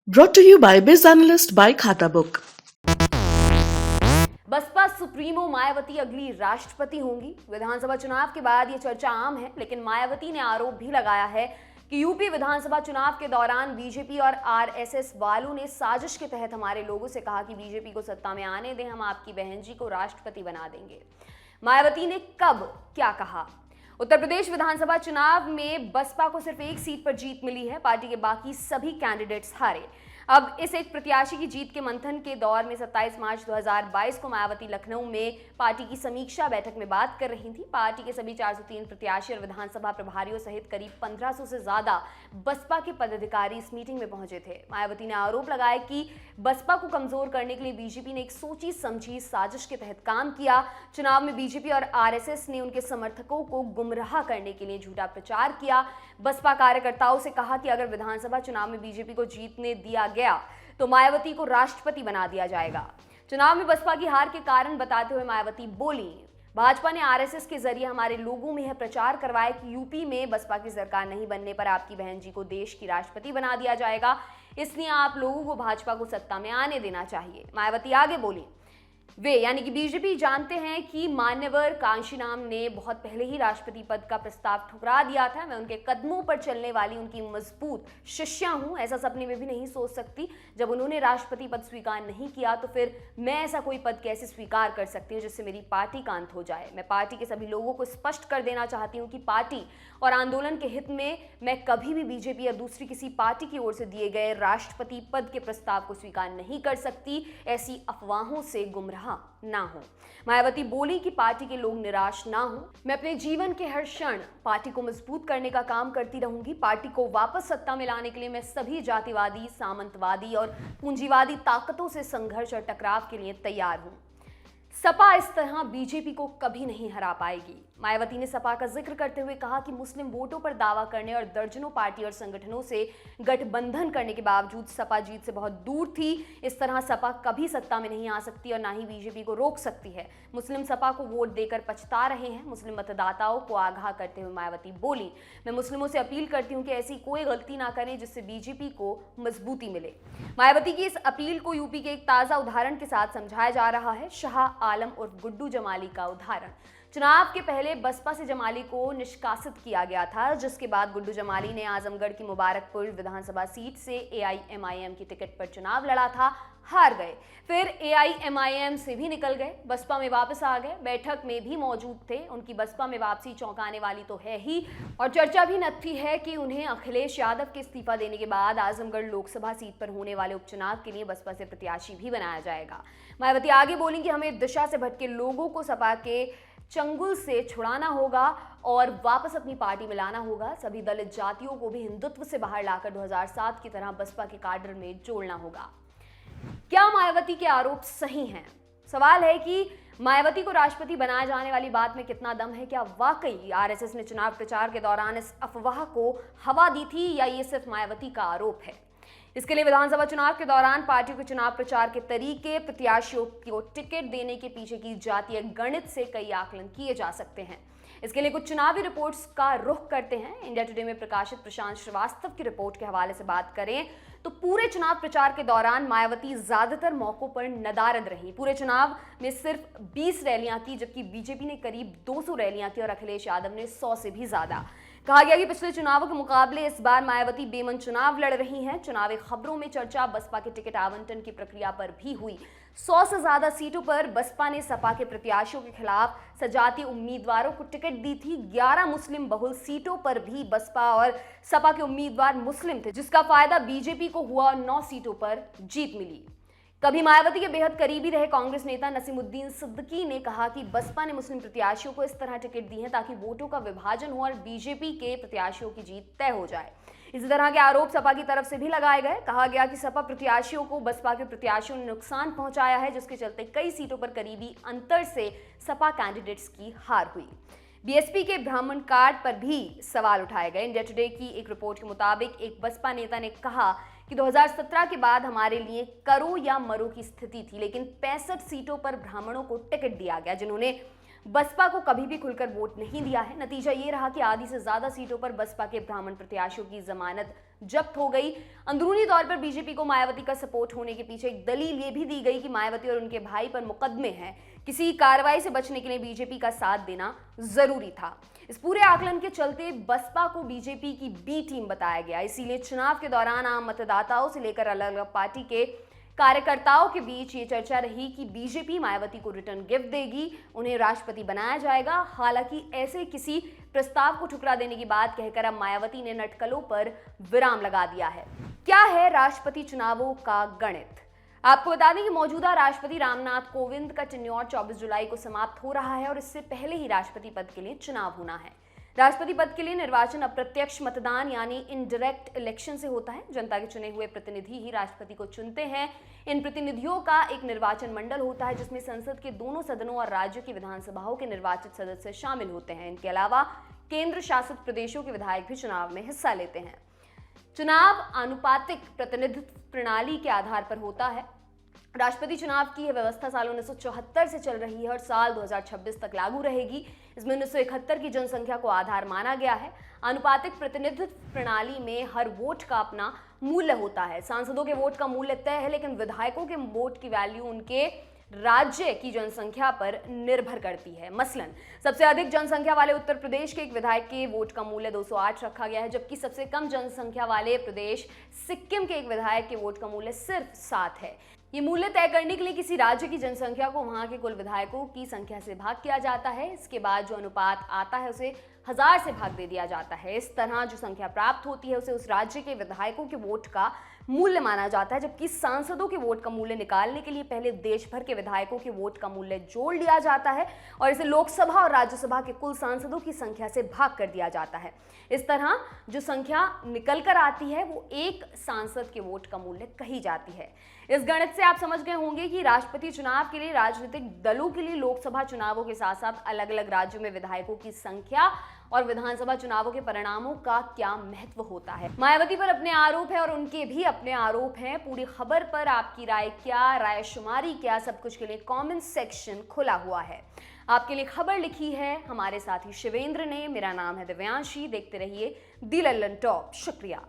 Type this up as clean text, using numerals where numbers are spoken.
Brought to you by Biz Analyst by Khata Book. Baspa supremo Mayawati अगली राष्ट्रपति होंगी। विधानसभा चुनाव के बाद ये चर्चा आम है, लेकिन मायावती ने आरोप भी लगाया है कि यूपी विधानसभा चुनाव के दौरान बीजेपी और आरएसएस वालों ने साजिश के तहत हमारे लोगों से कहा कि बीजेपी को सत्ता में आने दें, हम आपकी बहन जी को राष्ट्रपति बना देंगे। मायावती ने कब क्या कहा? उत्तर प्रदेश विधानसभा चुनाव में बसपा को सिर्फ एक सीट पर जीत मिली है। पार्टी के बाकी सभी कैंडिडेट्स हारे। अब इस एक प्रत्याशी की जीत के मंथन के दौर में 27 मार्च 2022 को मायावती लखनऊ में पार्टी की समीक्षा बैठक में बात कर रही थी। पार्टी के सभी 403 प्रत्याशी और विधानसभा प्रभारियों सहित करीब 1500 से ज्यादा बसपा के पदाधिकारी इस मीटिंग में पहुंचे थे। मायावती ने आरोप लगाया कि बसपा को कमजोर करने के लिए बीजेपी ने एक सोची समझी साजिश के तहत काम किया। चुनाव में बीजेपी और आरएसएस ने उनके समर्थकों को गुमराह करने के लिए झूठा प्रचार किया। बसपा कार्यकर्ताओं से कहा कि अगर विधानसभा चुनाव में बीजेपी को जीतने दिया गया तो मायावती को राष्ट्रपति बना दिया जाएगा। चुनाव में बसपा की हार के कारण बताते हुए मायावती बोली, भाजपा ने आरएसएस के जरिए हमारे लोगों में यह प्रचार करवाया कि यूपी में बसपा की सरकार नहीं बनने पर आपकी बहन जी को देश की राष्ट्रपति बना दिया जाएगा, इसलिए आप लोगों को भाजपा को सत्ता में आने देना चाहिए। मायावती आगे बोली, वे यानी कि बीजेपी जानते हैं कि मान्यवर कांशीराम ने बहुत पहले ही राष्ट्रपति पद का प्रस्ताव ठुकरा दिया था। मैं उनके कदमों पर चलने वाली उनकी मजबूत शिष्या हूं। ऐसा सपने में भी नहीं सोच सकती। जब उन्होंने राष्ट्रपति पद स्वीकार नहीं किया तो फिर मैं ऐसा कोई पद कैसे स्वीकार कर सकती हूँ जिससे मेरी पार्टी का अंत हो जाए। मैं पार्टी के सभी लोगों को स्पष्ट कर देना चाहती हूँ कि पार्टी और आंदोलन के हित में मैं कभी भी बीजेपी या दूसरी किसी पार्टी की ओर से दिए गए राष्ट्रपति पद के प्रस्ताव को स्वीकार नहीं कर सकती। ऐसी अफवाहों से गुमराह ना हो। मायावती बोली कि पार्टी के लोग निराश ना हो। मैं अपने जीवन के हर क्षण पार्टी को मजबूत करने का काम करती रहूंगी। पार्टी को वापस सत्ता में लाने के लिए मैं सभी जातिवादी, सामंतवादी और पूंजीवादी ताकतों से संघर्ष और टकराव के लिए तैयार हूं। सपा इस तरह बीजेपी को कभी नहीं हरा पाएगी। मायावती ने सपा का जिक्र करते हुए कहा कि मुस्लिम वोटों पर दावा करने और दर्जनों पार्टी और संगठनों से गठबंधन करने के बावजूद सपा जीत से बहुत दूर थी। इस तरह सपा कभी सत्ता में नहीं आ सकती और ना ही बीजेपी को रोक सकती है। मुस्लिम सपा को वोट देकर पछता रहे हैं। मुस्लिम मतदाताओं को आगाह करते हुए मायावती बोली, मैं मुस्लिमों से अपील करती हूं कि ऐसी कोई गलती ना करें जिससे बीजेपी को मजबूती मिले। मायावती की इस अपील को यूपी के एक ताजा उदाहरण के साथ समझाया जा रहा है। शाह आलम उर्फ गुड्डू जमाली का उदाहरण। चुनाव के पहले बसपा से जमाली को निष्कासित किया गया था, जिसके बाद गुड्डू जमाली ने आजमगढ़ की मुबारकपुर विधानसभा सीट से एआईएमआईएम की टिकट पर चुनाव लड़ा था, हार गए। फिर एआईएमआईएम से भी निकल गए, बसपा में वापस आ गए, बैठक में भी मौजूद थे। उनकी बसपा में वापसी चौंकाने वाली तो है ही, और चर्चा भी नत्थी है कि उन्हें अखिलेश यादव के इस्तीफा देने के बाद आजमगढ़ लोकसभा सीट पर होने वाले उपचुनाव के लिए बसपा से प्रत्याशी भी बनाया जाएगा। मायावती आगे बोली कि हमें दिशा से भटके लोगों को सपा के चंगुल से छुड़ाना होगा और वापस अपनी पार्टी में लाना होगा। सभी दलित जातियों को भी हिंदुत्व से बाहर लाकर 2007 की तरह बसपा के काडर में जोड़ना होगा। क्या मायावती के आरोप सही हैं? सवाल है कि मायावती को राष्ट्रपति बनाए जाने वाली बात में कितना दम है। क्या वाकई आरएसएस ने चुनाव प्रचार के दौरान इस अफवाह को हवा दी थी या ये सिर्फ मायावती का आरोप है? इसके लिए विधानसभा चुनाव के दौरान पार्टी के चुनाव प्रचार के तरीके, प्रत्याशियों को टिकट देने के पीछे की जातीय गणित से कई आकलन किए जा सकते हैं। इसके लिए कुछ चुनावी रिपोर्ट्स का रुख करते हैं। इंडिया टुडे में प्रकाशित प्रशांत श्रीवास्तव की रिपोर्ट के हवाले से बात करें तो पूरे चुनाव प्रचार के दौरान मायावती ज्यादातर मौकों पर नदारद रही। पूरे चुनाव में सिर्फ 20 रैलियां की, जबकि बीजेपी ने करीब 200 रैलियां की और अखिलेश यादव ने 100 से भी ज्यादा। कहा गया कि पिछले चुनावों के मुकाबले इस बार मायावती बेमन चुनाव लड़ रही हैं। चुनावी खबरों में चर्चा बसपा के टिकट आवंटन की प्रक्रिया पर भी हुई। 100 से ज्यादा सीटों पर बसपा ने सपा के प्रत्याशियों के खिलाफ सजातीय उम्मीदवारों को टिकट दी थी। 11 मुस्लिम बहुल सीटों पर भी बसपा और सपा के उम्मीदवार मुस्लिम थे, जिसका फायदा बीजेपी को हुआ और 9 सीटों पर जीत मिली। कभी मायावती के बेहद करीबी रहे कांग्रेस नेता नसीमुद्दीन सिद्दीकी ने कहा कि बसपा ने मुस्लिम प्रत्याशियों को इस तरह टिकट दी है ताकि वोटों का विभाजन हो और बीजेपी के प्रत्याशियों की जीत तय हो जाए। इसी तरह के आरोप सपा की तरफ से भी लगाए गए। कहा गया कि सपा प्रत्याशियों को बसपा के प्रत्याशियों ने नुकसान पहुंचाया है, जिसके चलते कई सीटों पर करीबी अंतर से सपा कैंडिडेट्स की हार हुई। बीएसपी के ब्राह्मण कार्ड पर भी सवाल उठाए गए। इंडिया टुडे की एक रिपोर्ट के मुताबिक एक बसपा नेता ने कहा कि 2017 के बाद हमारे लिए करो या मरो की स्थिति थी, लेकिन 65 सीटों पर ब्राह्मणों को टिकट दिया गया, जिन्होंने बसपा को कभी भी खुलकर वोट नहीं दिया है। नतीजा ये रहा कि आधी से ज्यादा सीटों पर बसपा के ब्राह्मण प्रत्याशियों की जमानत जब्त हो गई। अंदरूनी तौर पर बीजेपी को मायावती का सपोर्ट होने के पीछे एक दलील ये भी दी गई कि मायावती और उनके भाई पर मुकदमे हैं। किसी कार्रवाई से बचने के लिए बीजेपी का साथ देना जरूरी था। इस पूरे आकलन के चलते बसपा को बीजेपी की बी टीम बताया गया। इसीलिए चुनाव के दौरान आम मतदाताओं से लेकर अलग अलग पार्टी के कार्यकर्ताओं के बीच ये चर्चा रही कि बीजेपी मायावती को रिटर्न गिफ्ट देगी, उन्हें राष्ट्रपति बनाया जाएगा। हालांकि ऐसे किसी प्रस्ताव को ठुकरा देने की बात कहकर अब मायावती ने नटकलों पर विराम लगा दिया है। क्या है राष्ट्रपति चुनावों का गणित? आपको बता दें कि मौजूदा राष्ट्रपति रामनाथ कोविंद का टेन्योर 24 जुलाई को समाप्त हो रहा है और इससे पहले ही राष्ट्रपति पद के लिए चुनाव होना है। राष्ट्रपति पद के लिए निर्वाचन अप्रत्यक्ष मतदान यानी इनडायरेक्ट इलेक्शन से होता है। जनता के चुने हुए प्रतिनिधि ही राष्ट्रपति को चुनते हैं। इन प्रतिनिधियों का एक निर्वाचन मंडल होता है जिसमें संसद के दोनों सदनों और राज्यों की विधानसभाओं के निर्वाचित सदस्य शामिल होते हैं। इनके अलावा केंद्र शासित प्रदेशों के विधायक भी चुनाव में हिस्सा लेते हैं। चुनाव आनुपातिक प्रतिनिधित्व प्रणाली के आधार पर होता है। राष्ट्रपति चुनाव की यह व्यवस्था साल 1974 से चल रही है और साल 2026 तक लागू रहेगी। इसमें 1971 की जनसंख्या को आधार माना गया है। आनुपातिक प्रतिनिधित्व प्रणाली में हर वोट का अपना मूल्य होता है। सांसदों के वोट का मूल्य तय है, लेकिन विधायकों के वोट की वैल्यू उनके राज्य की जनसंख्या पर निर्भर करती है। मसलन सबसे अधिक जनसंख्या वाले उत्तर प्रदेश के एक विधायक के वोट का मूल्य 208 रखा गया है, जबकि सबसे कम जनसंख्या वाले प्रदेश सिक्किम के एक विधायक के वोट का मूल्य सिर्फ 7 है। ये मूल्य तय करने के लिए किसी राज्य की जनसंख्या को वहां के कुल विधायकों की संख्या से भाग किया जाता है। इसके बाद जो अनुपात आता है उसे 1000 से भाग दे दिया जाता है। इस तरह जो संख्या प्राप्त होती है उसे उस राज्य के विधायकों के वोट का मूल्य माना जाता है, जबकि सांसदों के वोट का मूल्य निकालने के लिए पहले देश भर के विधायकों के वोट का मूल्य जोड़ लिया जाता है और इसे लोकसभा और राज्यसभा के कुल सांसदों की संख्या से भाग कर दिया जाता है। इस तरह जो संख्या निकल कर आती है वो एक सांसद के वोट का मूल्य कही जाती है। इस गणित से आप समझ गए होंगे कि राष्ट्रपति चुनाव के लिए राजनीतिक दलों के लिए लोकसभा चुनावों के साथ साथ अलग अलग राज्यों में विधायकों की संख्या और विधानसभा चुनावों के परिणामों का क्या महत्व होता है। मायावती पर अपने आरोप है और उनके भी अपने आरोप हैं। पूरी खबर पर आपकी राय क्या, रायशुमारी क्या, सब कुछ के लिए कमेंट सेक्शन खुला हुआ है। आपके लिए खबर लिखी है हमारे साथी शिवेंद्र ने। मेरा नाम है दिव्यांशी। देखते रहिए दी लल्लन टॉप। शुक्रिया।